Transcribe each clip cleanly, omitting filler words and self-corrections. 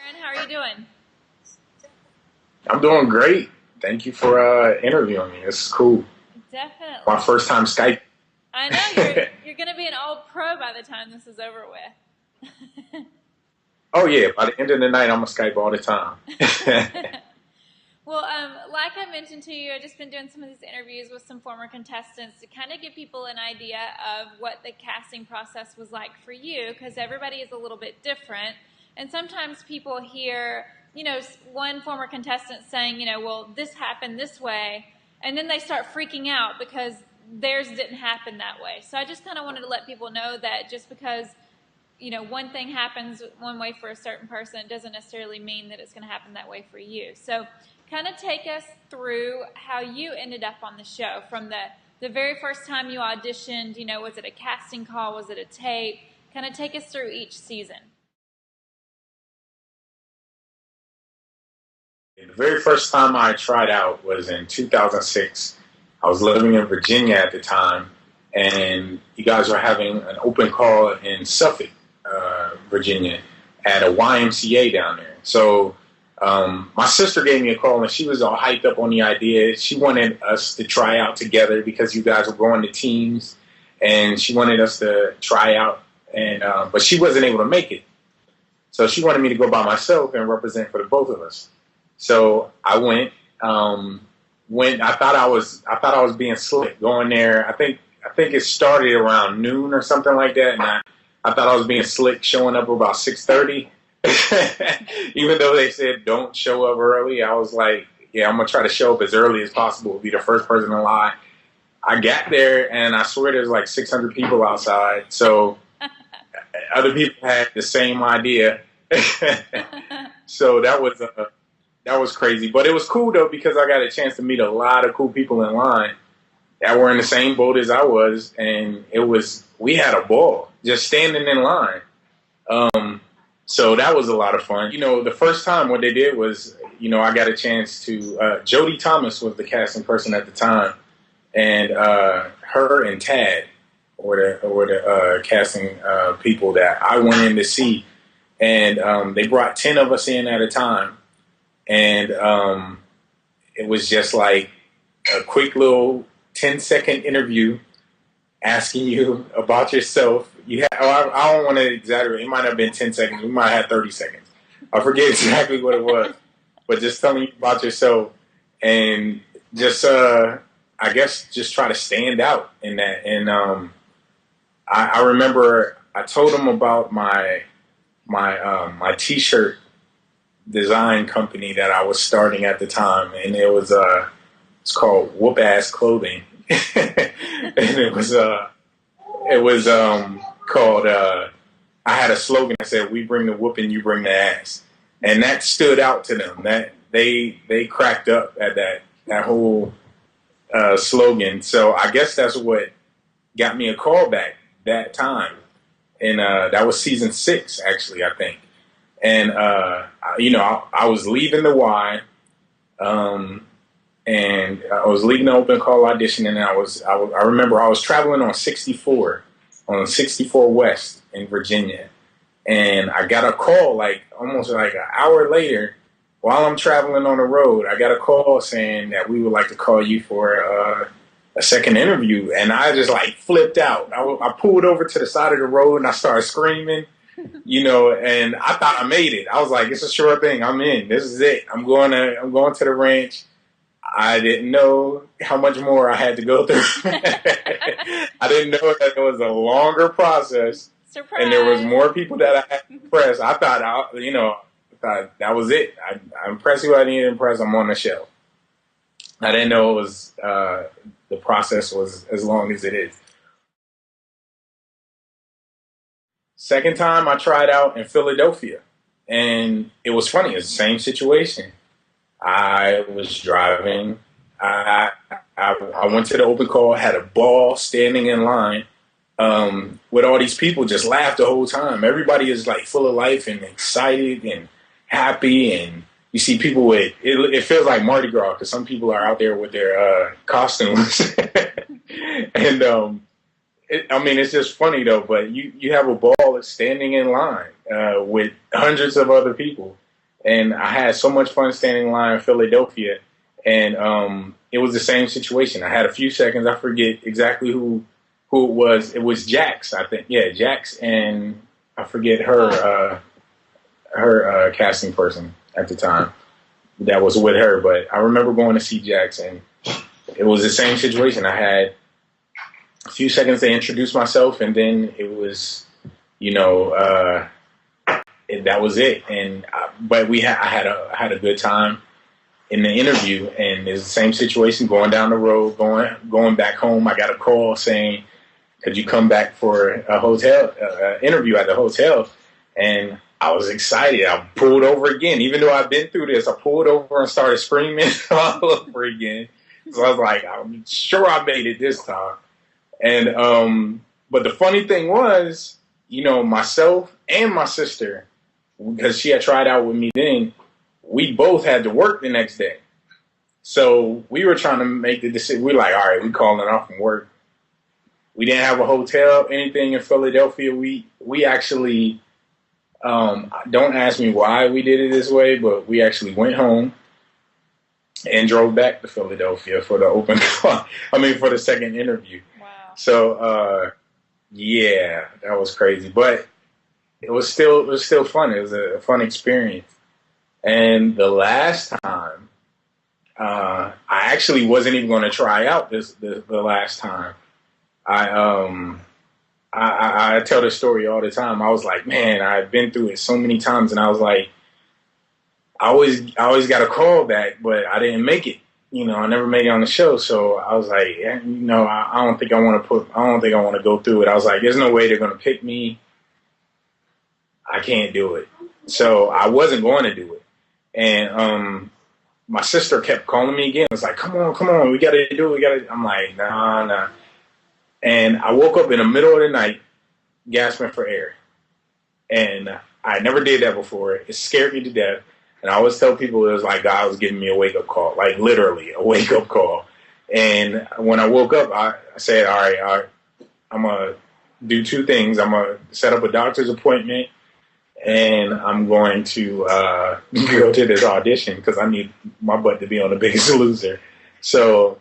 Aaron, how are you doing? I'm doing great. Thank you for interviewing me. This is cool. Definitely. My first time Skype. I know you're going to be an old pro by the time this is over with. Oh yeah, by the end of the night, I'm gonna Skype all the time. Well, like I mentioned to you, I've just been doing some of these interviews with some former contestants to kind of give people an idea of what the casting process was like for you, because everybody is a little bit different. And sometimes people hear, one former contestant saying, well, this happened this way, and then they start freaking out because theirs didn't happen that way. So I just kind of wanted to let people know that just because one thing happens one way for a certain person, it doesn't necessarily mean that it's going to happen that way for you. So kind of take us through how you ended up on the show from the very first time you auditioned. Was it a casting call? Was it a tape? Kind of take us through each season. The very first time I tried out was in 2006. I was living in Virginia at the time, and you guys were having an open call in Suffolk, Virginia, at a YMCA down there. So my sister gave me a call, and she was all hyped up on the idea. She wanted us to try out together because you guys were going to teams, and she wanted us to try out, and but she wasn't able to make it. So she wanted me to go by myself and represent for the both of us. So I went. I thought I was being slick going there. I think it started around noon or something like that, and I thought I was being slick, showing up about 6:30. Even though they said don't show up early, I was like, yeah, I'm gonna try to show up as early as possible. Be the first person in line. I got there, and I swear there's like 600 people outside. So other people had the same idea. So that was crazy, but it was cool though because I got a chance to meet a lot of cool people in line that were in the same boat as I was, and we had a ball just standing in line. So that was a lot of fun. The first time what they did was, I got a chance to, Jody Thomas was the casting person at the time, and her and Tad were the casting people that I went in to see, and they brought 10 of us in at a time, and it was just like a quick little 10-second interview asking you about yourself. I don't want to exaggerate. It might have been 10 seconds. We might have had 30 seconds. I forget exactly what it was. But just telling you about yourself and just, I guess, just try to stand out in that. And I remember I told them about my T-shirt design company that I was starting at the time. And it's called Whoop Ass Clothing. And it was called, I had a slogan that said, "We bring the whooping, you bring the ass." And that stood out to them. That they cracked up at that whole slogan. So I guess that's what got me a call back that time. And that was season 6, actually, I think. And, I was leaving the Y, and I was leaving the open call audition, and I remember I was traveling on 64 West in Virginia, and I got a call almost an hour later while I'm traveling on the road. I got a call saying that we would like to call you for a second interview, and I just flipped out. I pulled over to the side of the road and I started screaming, and I thought I made it. I was like, it's a sure thing. I'm in. This is it. I'm going to the ranch. I didn't know how much more I had to go through. I didn't know that it was a longer process. Surprise. And there was more people that I had to impress. I thought, that was it. I impressed who I needed to impress. I'm on the show. I didn't know it was the process was as long as it is. Second time I tried out in Philadelphia, and it was funny. It's the same situation. I was driving. I went to the open call, had a ball standing in line with all these people, just laughed the whole time. Everybody is full of life and excited and happy, and you see people with it feels like Mardi Gras because some people are out there with their costumes. And it's just funny though. But you have a ball that's standing in line with hundreds of other people. And I had so much fun standing in line in Philadelphia. And it was the same situation. I had a few seconds. I forget exactly who it was. It was Jax, I think. Yeah, Jax, and I forget her casting person at the time that was with her. But I remember going to see Jax, and it was the same situation. I had a few seconds to introduce myself, and then it was, that was it. And but I had a good time in the interview, and it's the same situation. Going down the road, going back home, I got a call saying, "Could you come back for a hotel interview at the hotel?" And I was excited. I pulled over again, even though I've been through this. I pulled over and started screaming all over again. So I was like, I'm sure I made it this time. And but the funny thing was, myself and my sister, because she had tried out with me then, we both had to work the next day. So we were trying to make the decision. We're like, all right, we calling off from work. We didn't have a hotel, anything in Philadelphia. We actually, don't ask me why we did it this way, but we actually went home and drove back to Philadelphia for for the second interview. Wow. So, yeah, that was crazy, but it was still fun. It was a fun experience. And the last time, I actually wasn't even going to try out the last time. I tell this story all the time. I was like, man, I've been through it so many times, and I was like, I always got a call back, but I didn't make it. I never made it on the show, so I was like, I don't think I want to go through it. I was like, there's no way they're going to pick me. I can't do it. So I wasn't going to do it. And my sister kept calling me again. It was like, come on, we got to do it. I'm like, nah. And I woke up in the middle of the night gasping for air. And I never did that before. It scared me to death. And I always tell people it was like God was giving me a wake-up call, like literally a wake-up call. And when I woke up, I said, all right, I'm going to do two things. I'm going to set up a doctor's appointment, and I'm going to go to this audition because I need my butt to be on The Biggest Loser. So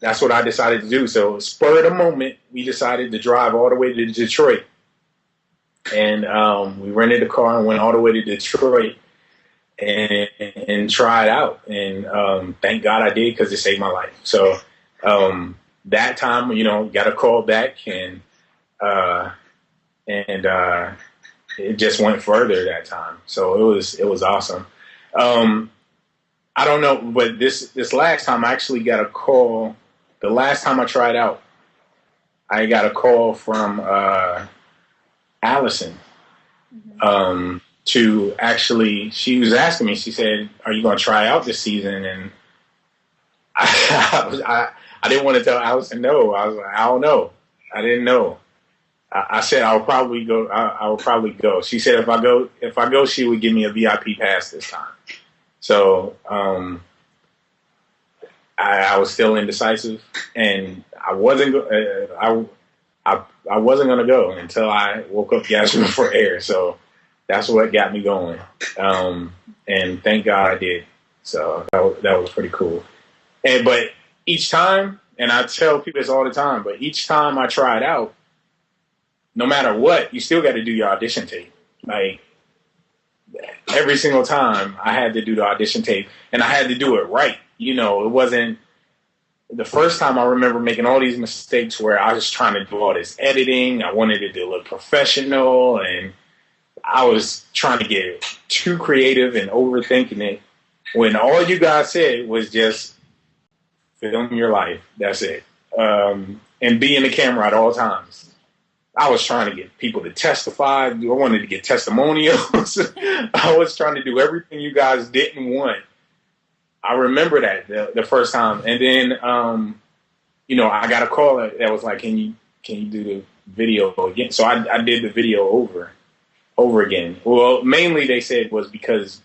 that's what I decided to do. So spur of the moment, we decided to drive all the way to Detroit. And we rented a car and went all the way to Detroit and try it out. And thank God I did, because it saved my life. So that time, got a call back, and it just went further that time. So it was awesome. I don't know, but this last time I actually got a call. The last time I tried out, I got a call from Allison. To actually, she was asking me, she said, are you going to try out this season? And I didn't want to tell Allison no. I was like, I don't know. I didn't know. I said I would probably go. I would probably go. She said if I go, she would give me a VIP pass this time. So I was still indecisive, and I wasn't going to go until I woke up gasping for air. So that's what got me going, and thank God I did. So that was pretty cool. But each time, and I tell people this all the time, but each time I tried out, no matter what, you still got to do your audition tape. Like every single time, I had to do the audition tape, and I had to do it right. It wasn't the first time. I remember making all these mistakes where I was trying to do all this editing. I wanted it to look professional, and I was trying to get too creative and overthinking it, when all you guys said was just film your life. That's it. And be in the camera at all times. I was trying to get people to testify. I wanted to get testimonials. I was trying to do everything you guys didn't want. I remember that the first time. And then, I got a call that was like, can you do the video again? So I did the video over again. Well, mainly they said was because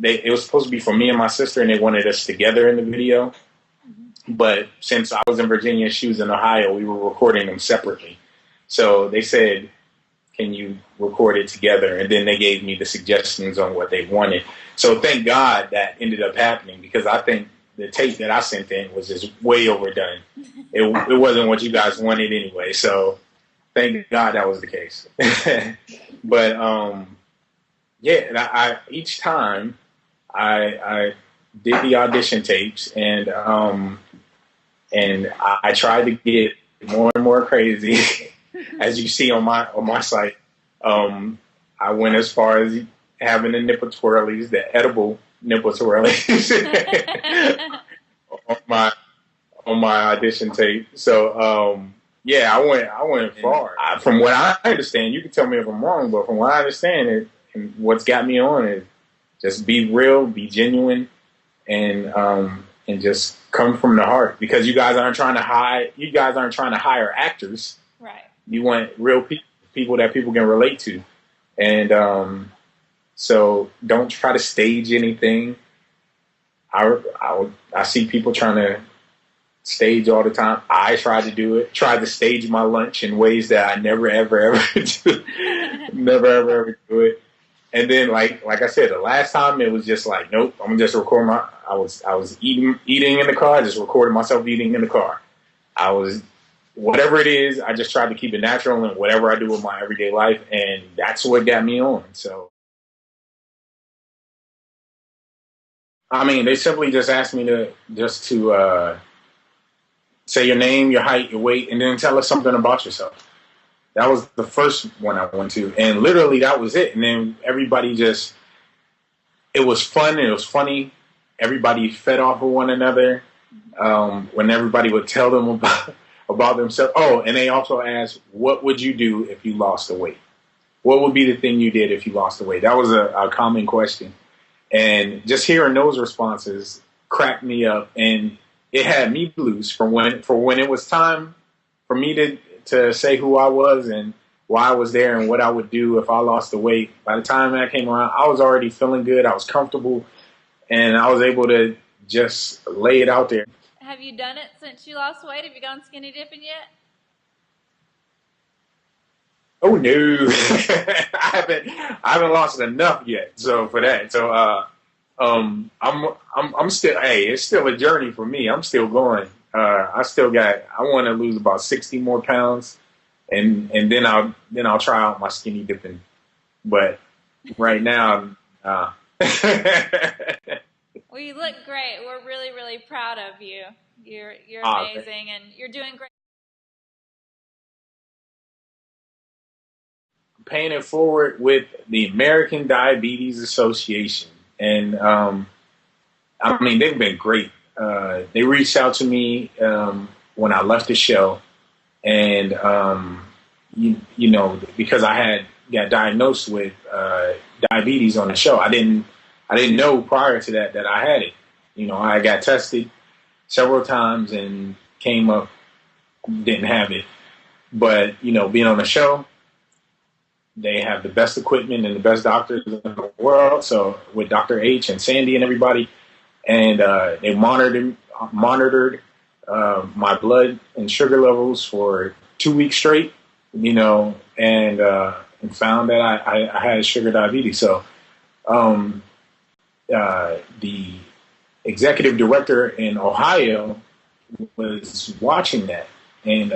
it was supposed to be for me and my sister, and they wanted us together in the video. But since I was in Virginia and she was in Ohio, we were recording them separately. So they said, can you record it together? And then they gave me the suggestions on what they wanted. So thank God that ended up happening, because I think the tape that I sent in was just way overdone. It wasn't what you guys wanted anyway. So thank God that was the case. But I each time I did the audition tapes, and I tried to get more and more crazy. As you see on my site, I went as far as having the nipple twirlies, the edible nipple twirlies, on my audition tape. So I went far. From what I understand, you can tell me if I'm wrong, but from what I understand, and what's got me on is just be real, be genuine, and just come from the heart, because you guys aren't trying to hire actors. Right. You want real people that people can relate to. And so don't try to stage anything. I see people trying to stage all the time. I tried to do it. Tried to stage my lunch in ways that I never ever do. Never ever do it. And then like I said, the last time it was just like, nope, I'm gonna just record I was eating in the car. I just recorded myself eating in the car. Whatever it is, I just tried to keep it natural in whatever I do with my everyday life, and that's what got me on. So, I mean, they simply just asked me to say your name, your height, your weight, and then tell us something about yourself. That was the first one I went to, and literally that was it. And then everybody it was fun, it was funny. Everybody fed off of one another when everybody would tell them about themselves. Oh, and they also asked, what would you do if you lost the weight? What would be the thing you did if you lost the weight? That was a common question. And just hearing those responses cracked me up, and it had me blues for when it was time for me to say who I was and why I was there and what I would do if I lost the weight. By the time that came around, I was already feeling good. I was comfortable, and I was able to just lay it out there. Have you done it since you lost weight? Have you gone skinny dipping yet? Oh no, I haven't lost enough yet. So for that, I'm still. Hey, it's still a journey for me. I'm still going. I want to lose about 60 more pounds, and then I'll try out my skinny dipping. But right now, well, you look great. We're really, really proud of you. You're amazing, and you're doing great. Paying it forward with the American Diabetes Association, and I mean, they've been great. They reached out to me when I left the show, and you know, because I got diagnosed with diabetes on the show. I didn't know prior to that I had it. You know, I got tested several times and came up, didn't have it. But, you know, being on the show, they have the best equipment and the best doctors in the world. So with Dr. H and Sandy and everybody, and they monitored my blood and sugar levels for 2 weeks straight, you know, and found that I had sugar diabetes. So the executive director in Ohio was watching that, and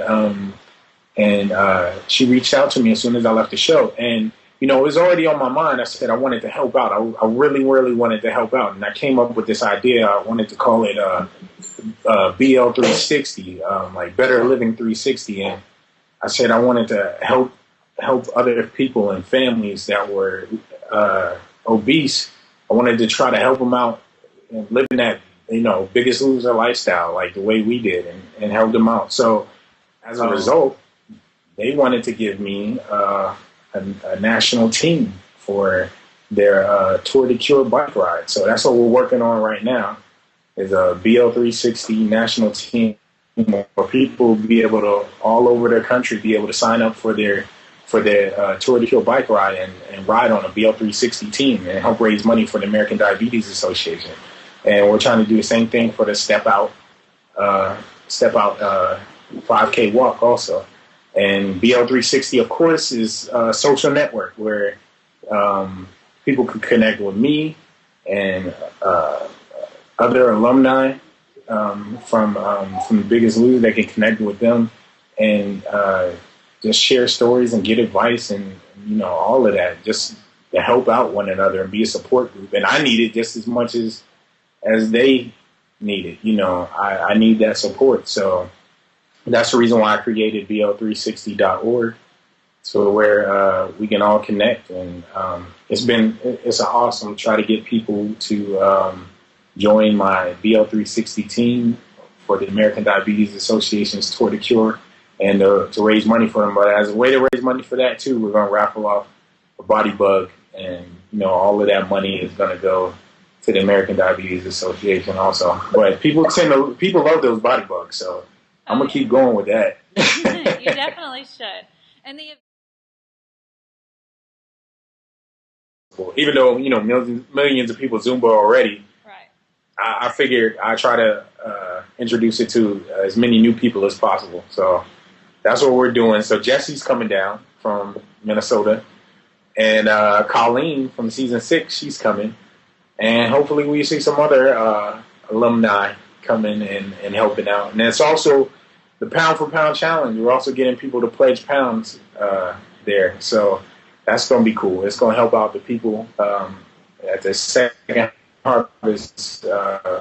she reached out to me as soon as I left the show. And, you know, it was already on my mind. I said I wanted to help out. I really, really wanted to help out. And I came up with this idea. I wanted to call it BL 360, like Better Living 360. And I said I wanted to help other people and families that were obese. I wanted to try to help them out and living that, you know, Biggest Loser lifestyle, like the way we did, and help them out. So as a result, they wanted to give me a national team for their Tour de Cure bike ride. So that's what we're working on right now, is a BL 360 national team where people will be able to, all over the country, be able to sign up for their Tour de Cure bike ride and ride on a BL 360 team and help raise money for the American Diabetes Association. And we're trying to do the same thing for the Step Out 5K walk also. And BL360, of course, is a social network where people can connect with me and other alumni from the biggest league. They can connect with them and just share stories and get advice and all of that, just to help out one another and be a support group. And I need it just as much as they need it. I need that support. So that's the reason why I created BL360.org, so where we can all connect. And it's an awesome try to get people to join my BL360 team for the American Diabetes Association's Tour de Cure, and to raise money for them. But as a way to raise money for that too, we're going to raffle off a body bug, and all of that money is going to go to the American Diabetes Association also. But people love those body bugs, so I'm going to keep going with that. You definitely should. And even though millions of people Zumba already, right? I figured I try to introduce it to as many new people as possible. So that's what we're doing. So Jesse's coming down from Minnesota, and Colleen from season 6, she's coming, and hopefully we see some other alumni coming and helping out. And it's also the pound for pound challenge. We're also getting people to pledge pounds there. So that's going to be cool. It's going to help out the people at the Second Harvest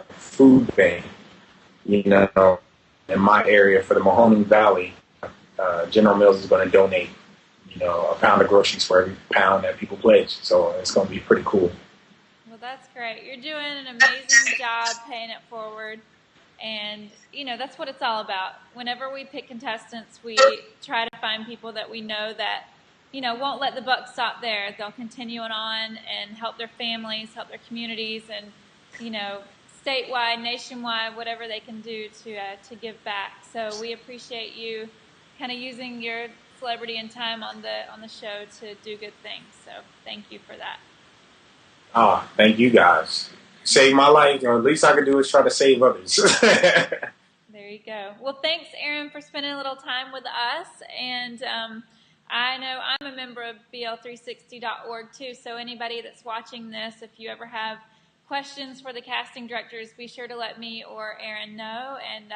food bank, in my area for the Mahoning Valley. General Mills is going to donate, a pound of groceries for every pound that people pledge. So it's going to be pretty cool. Well, that's great. You're doing an amazing job paying it forward. And, that's what it's all about. Whenever we pick contestants, we try to find people that we know that, won't let the buck stop there. They'll continue on and help their families, help their communities, and, statewide, nationwide, whatever they can do to give back. So we appreciate you kind of using your celebrity and time on the show to do good things. So thank you for that. Thank you guys. Save my life, or at least I can do is try to save others. There you go. Well, thanks, Aaron, for spending a little time with us. And I know I'm a member of BL360.org too, so anybody that's watching this, if you ever have questions for the casting directors, be sure to let me or Aaron know. And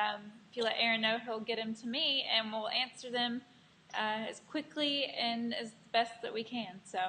if you let Aaron know, he'll get them to me, and we'll answer them as quickly and as best that we can. So